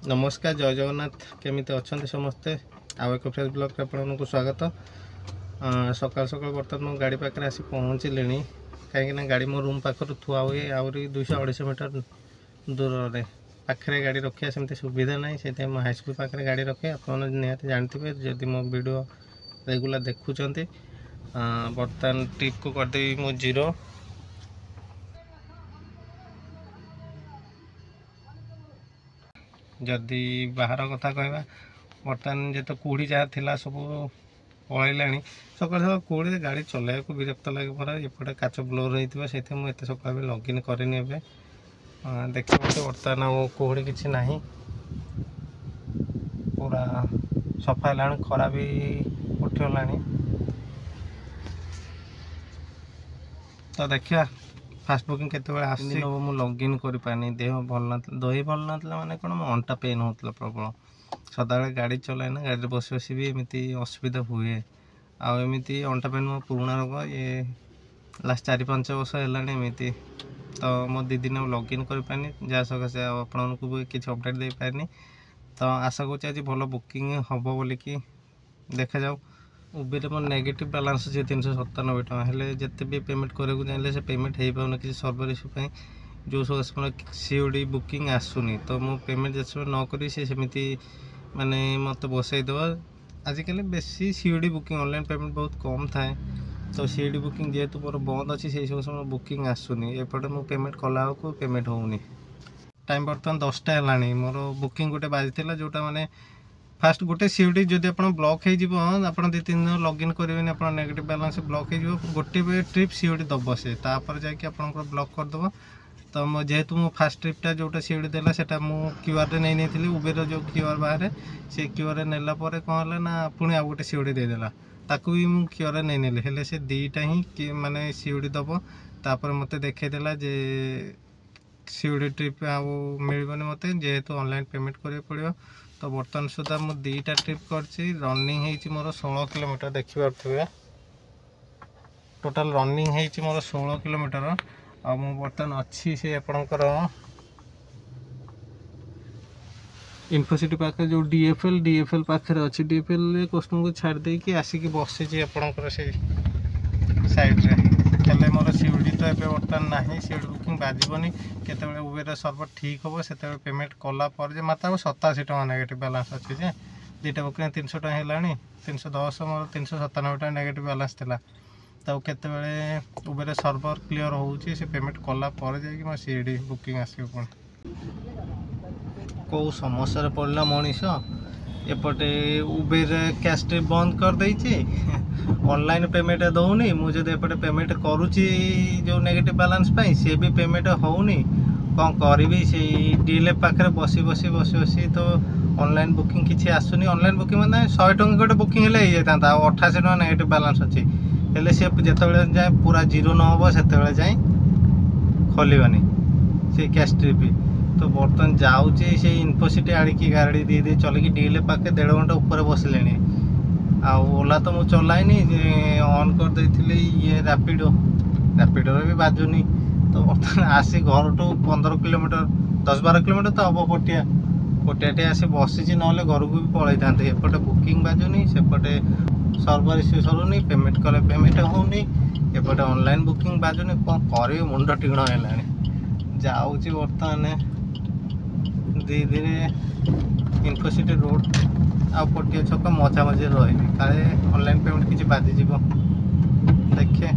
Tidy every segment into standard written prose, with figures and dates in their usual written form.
नमस्कार जय जगन्नाथ केमिति अच्छा समस्ते आउ एक फ्रेश ब्लॉग आपको स्वागत। सकाल सकाल बर्तमान गाड़ी पाखे आसी पहुँचले कहीं गाड़ी मो रूम पाखर थुआ हुए आहरी 200-250 मीटर दूर में पाखे गाड़ी रखा सेमती सुविधा ना से हाईस्कूल पाखे गाड़ी रखे आप निहती जानते जदि मो वीडियो रेगुलर देखुं। बर्तमान ट्रिप को करदेवी मो जीरो जदि बाहर कथा कहवा बर्तमान जे तो कुड़ी जहाँ थिला सब पलैलाणी सकाल सकाल कुड़ी गाड़ी चलैया को विरक्त लगे पड़ा एपटे काच ब्लोर होता से मुझे सकाल लगिन करेनि ए देखिए बर्तमान कुड़ी किसी ना पूरा सफा है खरा भी उठिगला तो देखिया फास्ट बुकिंग केतबेले आसी मु लॉगिन करि पानी देह भल ना दही भल ना माने कोन अंटा पेन होतला प्रबल सदाळे गाड़ी चलाए ना गाड़ी बस बस भी एमती असुविधा हुए आमती अंटा पेन मो पुराणा रोग ये लास्ट 4-5 वर्ष है तो मो दीदी ने लॉगिन कर पानी जहाँ सकाशे आपको भी किसी अपडेट दे पारनी तो आशा करुँच आज भल बुकिंग हम बोलिकी देखा जाऊ। उबेर मोर नेगेटिव बैलेंस अच्छे 397 टका हेले जिते भी पेमेंट करने चाहिए से पेमेंट हो पाने किसी सर्वर इश्यू जो सब सीओडी बुकिंग आसुनी तो मो पेमेंट जैसे न करी सेमती माने मत बसईदेव आजिकल बेसी सीओडी बुकिंग ऑनलाइन पेमेंट बहुत कम थाए तो सीओडी बुकिंग जेहेतु मोर बंद अच्छी से सब समय बुकिंग आसुनी एपटे मु पेमेंट कला को पेमेंट होनी टाइम बर्तमान 10टा है मोर बुकिंग गोटे बाजी जोटा माने फास्ट गोटे सीओडी जदि आप ब्लॉक हो आप 2-3 दिन लॉगिन करेंगे आप नेगेटिव बैलेंस ब्लॉक हो गोटे ट्रिप सीओडी दब से तापर जाकि आप ब्लॉक करदेव तो जेहेतु मो फास्ट ट्रिपटा जोटा सीओडी देला सेटा मु क्यूआर रे नहीं थी उबेर जो क्यूआर बाहर से क्यूआर नेला कौन है ना पुणी आ गोटे सीओडी देदेला ताकू भी मुझे क्यूआर नहीं नेली हेले से दीटा ही माने सीओडी दब तापर मते देखैदेला जे सीओडी ट्रिप आ मिलबनी मते जेहेतु ऑनलाइन पेमेंट करिया पड़ियो तो बर्तमान सुधा मु 2टा ट्रिप करछि रनिंग हेछि मोर 16 किलोमीटर देखि पारथुबे टोटल रनिंग हेछि मोर 16 किलोमीटर आ मु बर्तमान अच्छी से आपणकर इन्फोसिटी पाखे जो डीएफएल पाखे अच्छी डीएफएल कस्टमर को छाड़ देकी आसिक बसी आपणकर से साइड रे हेले मोर सीओडी तो एबे बर्तमान ना सीओडी बुकिंग बाजबनी केतबेले उबेर सर्वर ठीक हम से पेमेंट कला मात्र 87 टका नेगेटिव बैलेंस अच्छे जे 2टा बुकिंग 300 टका है 310 मोर 397 टका नेगेटिव बैलेंस था तो केतबेले उबेर सर्वर क्लियर होउची से पेमेंट कला जाकि मो सीओडी बुकिंग आसी कौ समस्या पड़ला मनीष एपटे उबेर कैश ट्रिप बंद कर देछि ऑनलाइन पेमेंट दौनी मुझे एपटे पेमेंट करुच्ची जो नेगेटिव बैलेंस पाई सी भी पेमेंट होनी कौन करी से डीएल पाखे बसी बसी बसी बसी तो ऑनलाइन बुकिंग किसी आसुनी ऑनलाइन बुकिंग मैंने 100 टଙ୍କା गोटे बुकिंग हो जाता 88 टଙ୍କା नेगेटिव बैलेंस अच्छी हेले सी जिते जाए पूरा जीरो न हो से जाए खोलवानी से कैश ट्रिप तो बर्तमान जाऊँगी से इन्फोसिटी आड़िकी गाड़ी दे दे चलिकी डीएल पाखे 1.5 घंटा ऊपर बसले ओला तो मुझे चलाइनी ऑन कर देती ये रैपिडो भी बाजुनी तो बर्तमान आसी घर टू 15 किलोमीटर 10-12 किलोमीटर तो हम पटियाटे आसी बसी ना घर को भी पलि था एपटे बुकिंग बाजुनी सेपटे सर्वर इश्यू सरुनी पेमेंट कले पेमेंट होनी एपटे ऑनलाइन बुकिंग बाजुनी कौन कर मुंड टिण है जाऊँगी बर्तमान धीरे इन्फोसिटी रोड आ पटिया छक मझा मझे रही काले ऑनलाइन पेमेंट किसी बाजिज देखे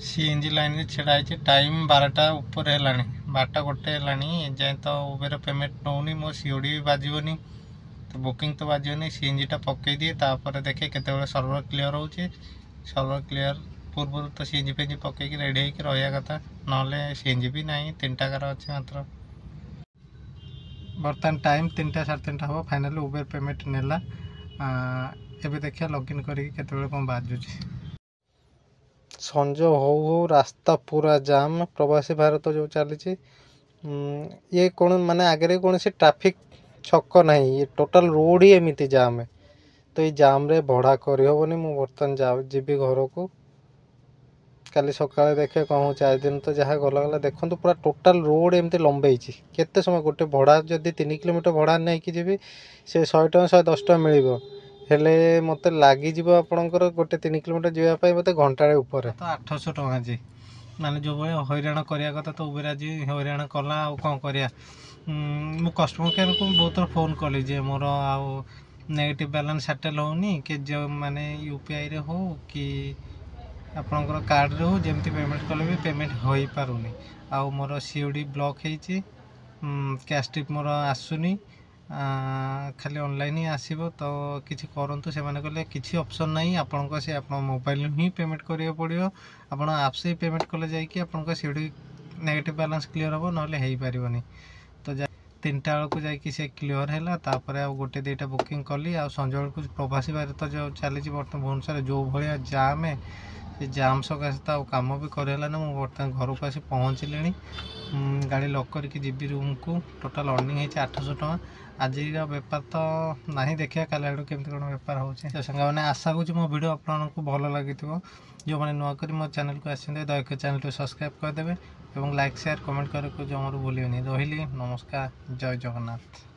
सीएनजी लाइन में छेड़ाई टाइम 12टा ऊपर है 12टा गोटे है जाए तो उबेर पेमेंट नौनी मो सीओडी भी बाजबनी तो बुकिंग तो बाजबनी सीएनजी टा पकई दिए तापर देखे केते सर्वर क्लियर हो सर्वर क्लियर पूर्व तो सीएनजी फेंजी पकईकी रेडी होकर रहा कथा ना सीएनजी भी ना 3टा कार अच्छे मात्र बर्तमान टाइम 3टा 3:30 हम फाइनाली उबेर पेमेंट नेला एबे देखिए लॉगिन करके कौन बाजुची संज हो रास्ता पूरा जाम प्रवासी भारत जो चली ये कौन माने आगे कौन से ट्रैफिक छक ना ये टोटल रोड ही एमती जाम है तो ये जाम रे भड़ा करहबनी मु बर्तमान जी घर को काली सकाळे देखे कौन हो 4 दिन तो जहाँ गला गला देखो पूरा टोटाल रोड एमती लंबे केते समय गोटे भड़ा जदि 3 किलोमीटर भड़ा नहीं कि जीवी से 100 टका 110 टका मिल हेले मत लगिज आपणकर गोटे 3 किलोमीटर जावाई मत घंटाए उपर तो 800 टका जी माने जो भाई हईराण करिया कथा तो उबेर आज हईराण कला आ कौन करिया मु कस्टमर केयर को बहुत थर फोन कली जे मोर आउ नेगेटिव बैलेंस सेटल होनी कि जो माने यूपीआई रे हो कि आपणकर कार्ड रे हो जमती पेमेंट कले भी पेमेंट हो पारुनी आ मोर सीओडी ब्लॉक होईची कैश टिप मोर आसुनी खाली ऑनलाइन ही आसीबो तो किछि करंतु से माने कहले किछि ऑप्शन नहीं आपन से आपन मोबाइल ही पेमेंट करिया पड़ियो आपन ऐप से पेमेंट कले जाय कि आपन सीओडी नेगेटिव बैलेंस क्लियर हो नले हेई पारिबनी तो 3टा बेलू जाकि से क्लीयर है तापर आ गोटे 2टा बुकिंग कली आ संजय को प्रवासी भारत जो चली बर्तमान भुवनेश्वर जो भाया जाम है से जाम सकाशे तो कम भी कराला ना मुझे बर्तमान घर को आसी पहुँचली गाड़ी लॉक करके जीवी रूम को टोटाल अर्निंग है 800 टका आज बेपार तो ना देखिए काली आड़ केमती कौन बेपार हो मैंने आशा करूँ मो वीडियो आपको भल लगी जो मैंने नुआ कर मो चैनल को आसते दयाक चैनल को सब्सक्राइब करदेवे और लाइक शेयर कमेंट करके जमार भूलिए रही नमस्कार जय जगन्नाथ।